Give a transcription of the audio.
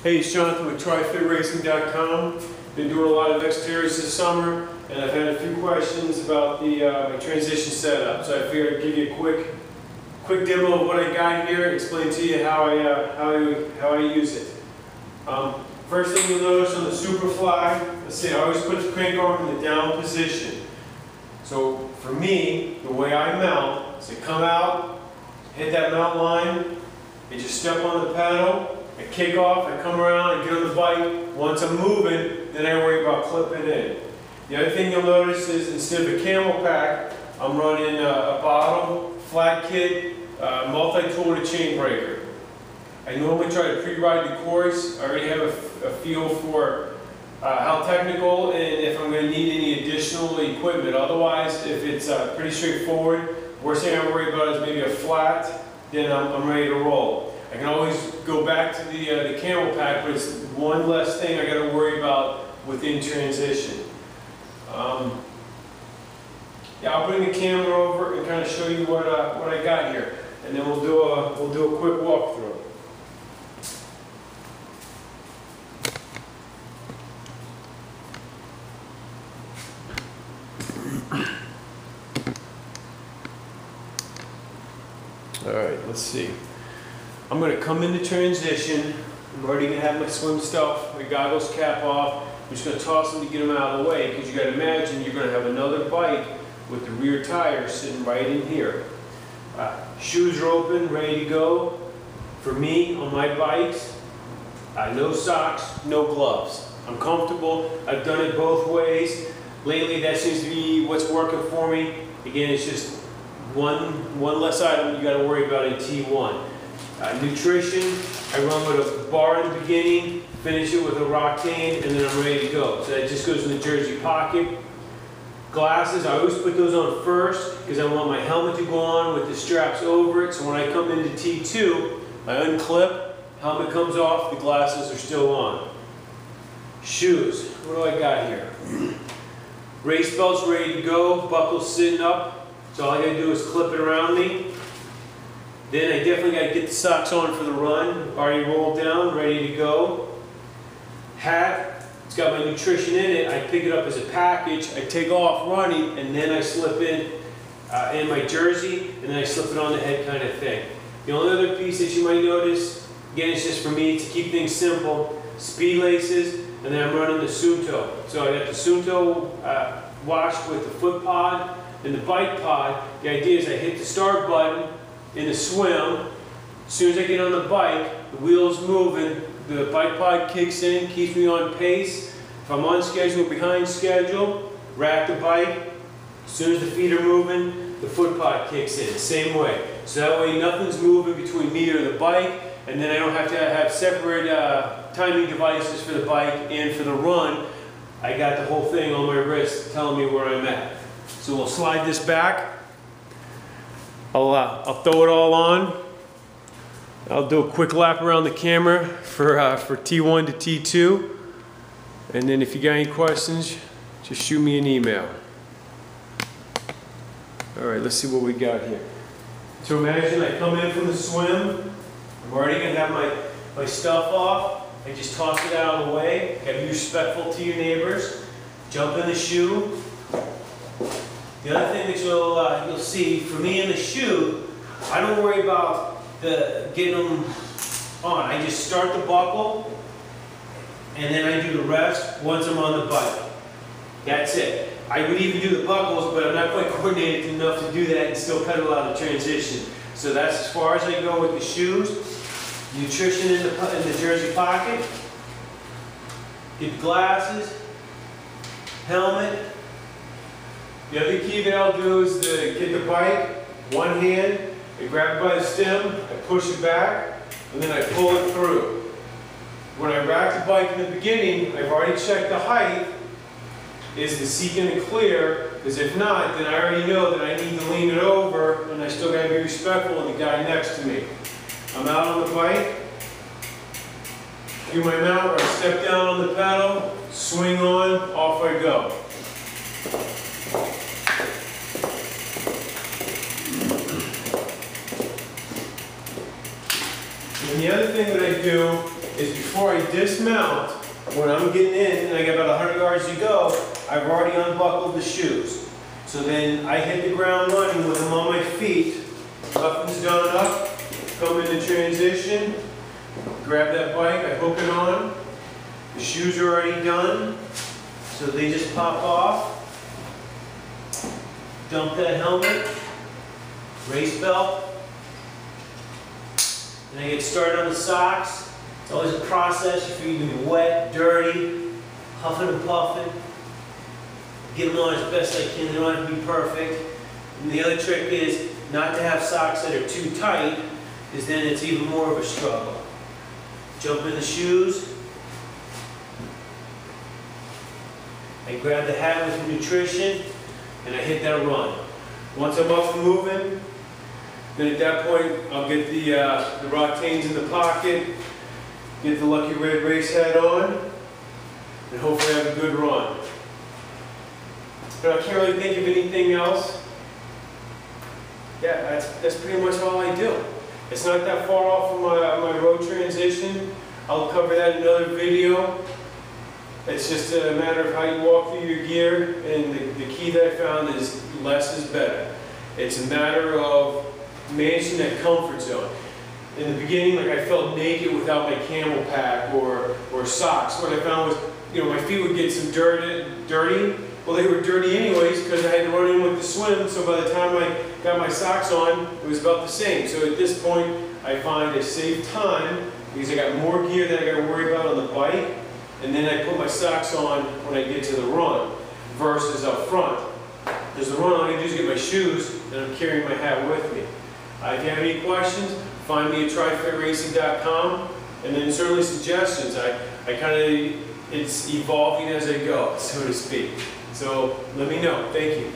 Hey, it's Jonathan with triathlon.com. Been doing a lot of Xterras this summer, and I've had a few questions about the my transition setup. So I figured I'd give you a quick demo of what I got here, explain to you how I use it. First thing you'll notice on the Superfly, let's see, I always put the crank arm in the down position. So for me, the way I mount is I come out, hit that mount line, I just step on the pedal. I kick off, I come around, I get on the bike. Once I'm moving, then I worry about clipping in. The other thing you'll notice is instead of a camel pack, I'm running a bottle, flat kit, multi-tool and a chain breaker. I normally try to pre-ride the course. I already have a feel for how technical and if I'm going to need any additional equipment. Otherwise, if it's pretty straightforward, worst thing I worry about is maybe a flat, then I'm ready to roll. I can always go back to the camel pack, but it's one less thing I got to worry about within transition. Yeah, I'll bring the camera over and kind of show you what I got here, and then we'll do a quick walkthrough. All right, let's see. I'm going to come into transition. I'm already going to have my swim stuff, my goggles cap off. I'm just going to toss them to get them out of the way, because you got to imagine you're going to have another bike with the rear tire sitting right in here. Shoes are open, ready to go. For me, on my bikes, no socks, no gloves. I'm comfortable. I've done it both ways. Lately, that seems to be what's working for me. Again, it's just one less item you got to worry about in T1. Nutrition, I run with a bar in the beginning, finish it with a Roctane, and then I'm ready to go. So that just goes in the jersey pocket. Glasses, I always put those on first because I want my helmet to go on with the straps over it. So when I come into T2, I unclip, helmet comes off, the glasses are still on. Shoes, what do I got here? Race belts ready to go, buckles sitting up. So all I gotta do is clip it around me. Then I definitely got to get the socks on for the run. Already rolled down, ready to go. Hat, it's got my nutrition in it. I pick it up as a package. I take off running, and then I slip in my jersey, and then I slip it on the head kind of thing. The only other piece that you might notice, again, it's just for me to keep things simple, speed laces, and then I'm running the Sunto. So I got the Sunto washed with the foot pod and the bike pod. The idea is I hit the start button in the swim. As soon as I get on the bike, the wheel's moving, the bike pod kicks in, keeps me on pace. If I'm on schedule, behind schedule, rack the bike. As soon as the feet are moving, the foot pod kicks in, same way. So that way nothing's moving between me or the bike, and then I don't have to have separate timing devices for the bike and for the run. I got the whole thing on my wrist telling me where I'm at. So we'll slide this back. I'll throw it all on. I'll do a quick lap around the camera for T1 to T2. And then if you got any questions, just shoot me an email. All right, let's see what we got here. So imagine I come in from the swim. I'm already gonna have my stuff off. I just toss it out of the way. Gotta be respectful to your neighbors. Jump in the shoe. The other thing that you'll see, for me in the shoe, I don't worry about getting them on. I just start the buckle, and then I do the rest once I'm on the bike. That's it. I would even do the buckles, but I'm not quite coordinated enough to do that and still pedal out of transition. So that's as far as I go with the shoes. Nutrition in the jersey pocket. Get the glasses, helmet. The other key that I'll do is to get the bike, one hand, I grab it by the stem, I push it back, and then I pull it through. When I rack the bike in the beginning, I've already checked the height. Is the seat going to clear? Because if not, then I already know that I need to lean it over, and I still got to be respectful of the guy next to me. I'm out on the bike, do my mount, or I step down on the pedal, swing on, off I go. And the other thing that I do is before I dismount, when I'm getting in and I got about 100 yards to go, I've already unbuckled the shoes. So then I hit the ground running with them on my feet. Nothing's done up. Come into transition. Grab that bike, I hook it on. The shoes are already done. So they just pop off. Dump that helmet. Race belt. And I get started on the socks. It's always a process. Your feet can be wet, dirty, huffing and puffing. Get them on as best I can. They don't have to be perfect. And the other trick is not to have socks that are too tight, because then it's even more of a struggle. Jump in the shoes. I grab the hat with the nutrition, and I hit that run. Once I'm up and moving, then at that point I'll get the Roctanes in the pocket, get the Lucky Red race hat on, and hopefully have a good run. But I can't really think of anything else. Yeah, that's pretty much all I do. It's not that far off from my road transition. I'll cover that in another video. It's just a matter of how you walk through your gear, and the key that I found is less is better. It's a matter of managing that comfort zone. In the beginning, like, I felt naked without my camel pack or socks. What I found was, you know, my feet would get some dirty. Well, they were dirty anyways because I had to run in with the swim, so by the time I got my socks on, it was about the same. So at this point, I find I save time because I got more gear that I got to worry about on the bike, and then I put my socks on when I get to the run versus up front. Because the run, all I can do is get my shoes, and I'm carrying my hat with me. If you have any questions, find me at trifitracing.com, and then certainly suggestions. It's evolving as I go, so to speak. So let me know. Thank you.